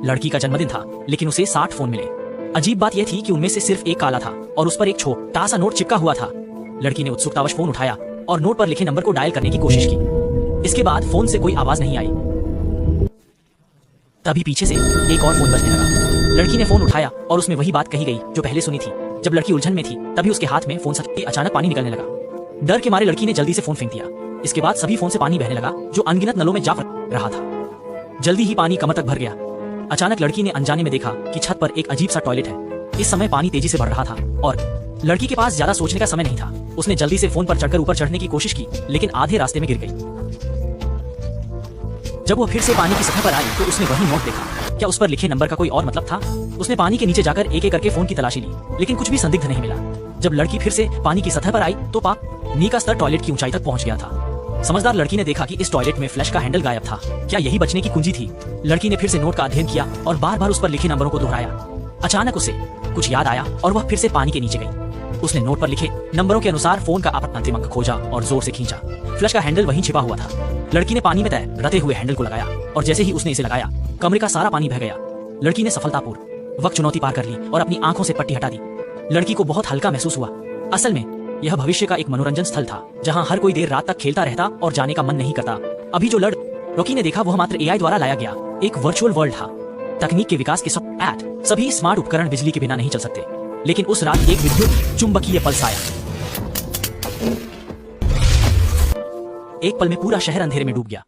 लड़की का जन्मदिन था, लेकिन उसे 60 फोन मिले। अजीब बात यह थी कि उनमें से सिर्फ एक काला था और उस पर एक छोटा सा नोट चिपका हुआ था। लड़की ने उत्सुकतावश फोन उठाया और नोट पर लिखे नंबर को डायल करने की कोशिश की। इसके बाद फोन से कोई आवाज नहीं आई। तभी पीछे से एक और फोन बजने लगा। लड़की ने फोन उठाया और उसमें वही बात कही गई जो पहले सुनी थी। जब लड़की उलझन में थी, तभी उसके हाथ में फोन से अचानक पानी निकलने लगा। डर के मारे लड़की ने जल्दी से फोन फेंक दिया। इसके बाद सभी फोन से पानी बहने लगा जो अनगिनत नलों में जा रहा था। जल्दी ही पानी कमर तक भर गया। अचानक लड़की ने अनजाने में देखा कि छत पर एक अजीब सा टॉयलेट है। इस समय पानी तेजी से बढ़ रहा था और लड़की के पास ज्यादा सोचने का समय नहीं था। उसने जल्दी से फोन पर चढ़कर ऊपर चढ़ने की कोशिश की, लेकिन आधे रास्ते में गिर गई। जब वो फिर से पानी की सतह पर आई तो उसने वही नोट देखा। क्या उस पर लिखे नंबर का कोई और मतलब था? उसने पानी के नीचे जाकर एक एक करके फोन की तलाशी ली, लेकिन कुछ भी संदिग्ध नहीं मिला। जब लड़की फिर से पानी की सतह पर आई तो पानी का स्तर टॉयलेट की ऊंचाई तक पहुंच गया था। समझदार लड़की ने देखा कि इस टॉयलेट में फ्लैश का हैंडल गायब था। क्या यही बचने की कुंजी थी? लड़की ने फिर से नोट का अध्ययन किया और बार बार उस पर लिखे नंबरों को दोहराया। अचानक उसे कुछ याद आया और वह फिर से पानी के नीचे गई। उसने नोट पर लिखे नंबरों के अनुसार फोन का अंतिम अंक खोजा और जोर से खींचा। फ्लैश का हैंडल वहीं छिपा हुआ था। लड़की ने पानी में तैरते हुए हैंडल को लगाया और जैसे ही उसने इसे लगाया, कमरे का सारा पानी बह गया। लड़की ने सफलतापूर्वक चुनौती पार कर ली और अपनी आंखों से पट्टी हटा दी। लड़की को बहुत हल्का महसूस हुआ। असल में यह भविष्य का एक मनोरंजन स्थल था जहां हर कोई देर रात तक खेलता रहता और जाने का मन नहीं करता। अभी जो लड़की ने देखा वह मात्र एआई द्वारा लाया गया एक वर्चुअल वर्ल्ड था। तकनीक के विकास के साथ सभी स्मार्ट उपकरण बिजली के बिना नहीं चल सकते, लेकिन उस रात एक विद्युत चुंबकीय पल्स आया। एक पल में पूरा शहर अंधेरे में डूब गया।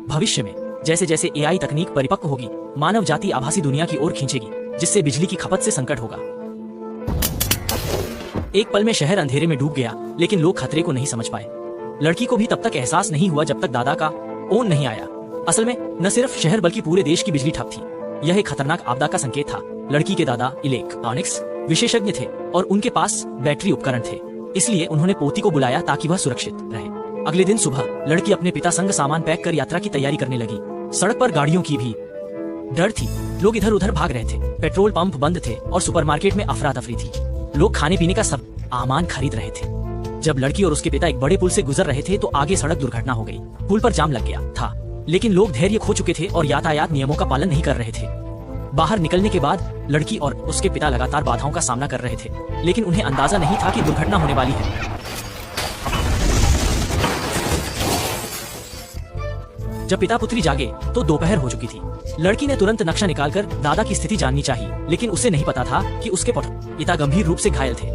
भविष्य में जैसे जैसे एआई तकनीक परिपक्व होगी, मानव जाति आभासी दुनिया की ओर खींचेगी, जिससे बिजली की खपत से संकट होगा। एक पल में शहर अंधेरे में डूब गया, लेकिन लोग खतरे को नहीं समझ पाए। लड़की को भी तब तक एहसास नहीं हुआ जब तक दादा का फोन नहीं आया। असल में न सिर्फ शहर बल्कि पूरे देश की बिजली ठप थी। यह एक खतरनाक आपदा का संकेत था। लड़की के दादा इलेक्ट्रॉनिक्स विशेषज्ञ थे और उनके पास बैटरी उपकरण थे, इसलिए उन्होंने पोती को बुलाया ताकि वह सुरक्षित रहे। अगले दिन सुबह लड़की अपने पिता संग सामान पैक कर यात्रा की तैयारी करने लगी। सड़क पर गाड़ियों की भी डर थी। लोग इधर उधर भाग रहे थे। पेट्रोल पंप बंद थे और सुपरमार्केट में अफरा तफरी थी। लोग खाने पीने का सब सामान खरीद रहे थे। जब लड़की और उसके पिता एक बड़े पुल से गुजर रहे थे तो आगे सड़क दुर्घटना हो गई। पुल पर जाम लग गया था, लेकिन लोग धैर्य खो चुके थे और यातायात नियमों का पालन नहीं कर रहे थे। बाहर निकलने के बाद लड़की और उसके पिता लगातार बाधाओं का सामना कर रहे थे, लेकिन उन्हें अंदाजा नहीं था कि दुर्घटना होने वाली है। जब पिता पुत्री जागे तो दोपहर हो चुकी थी। लड़की ने तुरंत नक्शा निकालकर दादा की स्थिति जाननी चाहिए, लेकिन उसे नहीं पता था कि उसके पिता गंभीर रूप से घायल थे।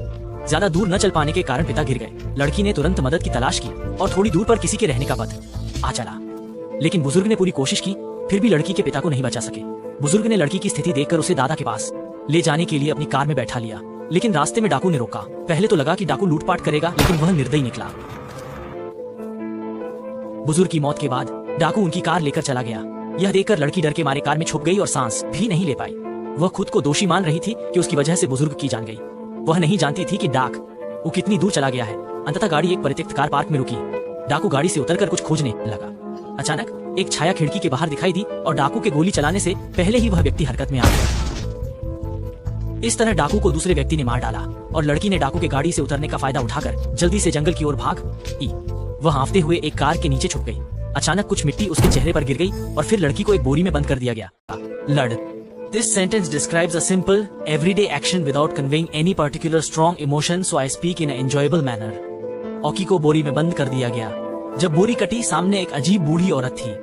ज्यादा दूर न चल पाने के कारण पिता गिर गए। लड़की ने तुरंत मदद की तलाश की और थोड़ी दूर पर किसी के रहने का पता चला, लेकिन बुजुर्ग ने पूरी कोशिश की, फिर भी लड़की के पिता को नहीं बचा सके। बुजुर्ग ने लड़की की स्थिति देखकर उसे दादा के पास ले जाने के लिए अपनी कार में बैठा लिया, लेकिन रास्ते में डाकू ने रोका। पहले तो लगा कि डाकू लूटपाट करेगा, लेकिन वह निर्दयी निकला। बुजुर्ग की मौत के बाद डाकू उनकी कार लेकर चला गया। यह देखकर लड़की डर के मारे कार में छुप गई और सांस भी नहीं ले पाई। वह खुद को दोषी मान रही थी कि उसकी वजह से बुजुर्ग की जान गई। वह नहीं जानती थी कि डाकू कितनी दूर चला गया है। अंततः गाड़ी एक परित्यक्त कार पार्क में रुकी। डाकू गाड़ी से उतरकर कुछ खोजने लगा। अचानक एक छाया खिड़की के बाहर दिखाई दी और डाकू के गोली चलाने से पहले ही वह व्यक्ति हरकत में आ गया। इस तरह डाकू को दूसरे व्यक्ति ने मार डाला और लड़की ने डाकू के गाड़ी से उतरने का फायदा उठाकर जल्दी से जंगल की ओर भागी। वह हाँफते हुए एक कार के नीचे छुप गई। अचानक कुछ मिट्टी उसके चेहरे पर गिर गई और फिर लड़की को एक बोरी में बंद कर दिया गया। लड़ This sentence describes a simple, everyday action without conveying any particular strong emotion, so I speak in an enjoyable manner. ऑकी को बोरी में बंद कर दिया गया। जब बोरी कटी, सामने एक अजीब बूढ़ी औरत थी।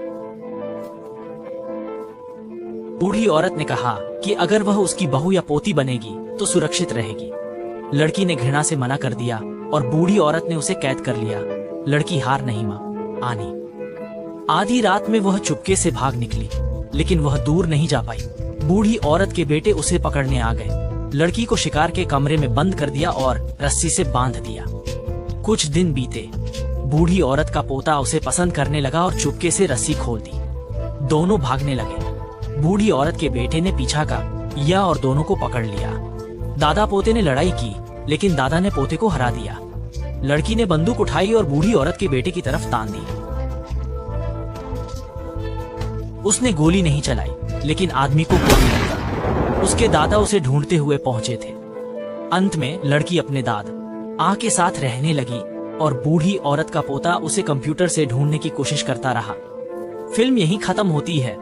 बूढ़ी औरत ने कहा कि अगर वह उसकी बहू या पोती बनेगी तो सुरक्षित रहेगी। लड़की ने घृणा से मना कर दिया और बूढ़ी औरत ने उसे कैद कर लिया। लड़की हार नहीं मानी। आधी रात में वह चुपके से भाग निकली, लेकिन वह दूर नहीं जा पाई। बूढ़ी औरत के बेटे उसे पकड़ने आ गए। लड़की को शिकार के कमरे में बंद कर दिया और रस्सी से बांध दिया। कुछ दिन बीते। बूढ़ी औरत का पोता उसे पसंद करने लगा और चुपके से रस्सी खोल दी। दोनों भागने लगे। बूढ़ी औरत के बेटे ने पीछा किया और दोनों को पकड़ लिया। दादा पोते ने लड़ाई की, लेकिन दादा ने पोते को हरा दिया। लड़की ने बंदूक उठाई और बूढ़ी औरत के बेटे की तरफ तान दी। उसने गोली नहीं चलाई, लेकिन आदमी को गोली लगा। उसके दादा उसे ढूंढते हुए पहुंचे थे। अंत में लड़की अपने दादा के साथ रहने लगी और बूढ़ी औरत का पोता उसे कंप्यूटर से ढूंढने की कोशिश करता रहा। फिल्म यहीं खत्म होती है।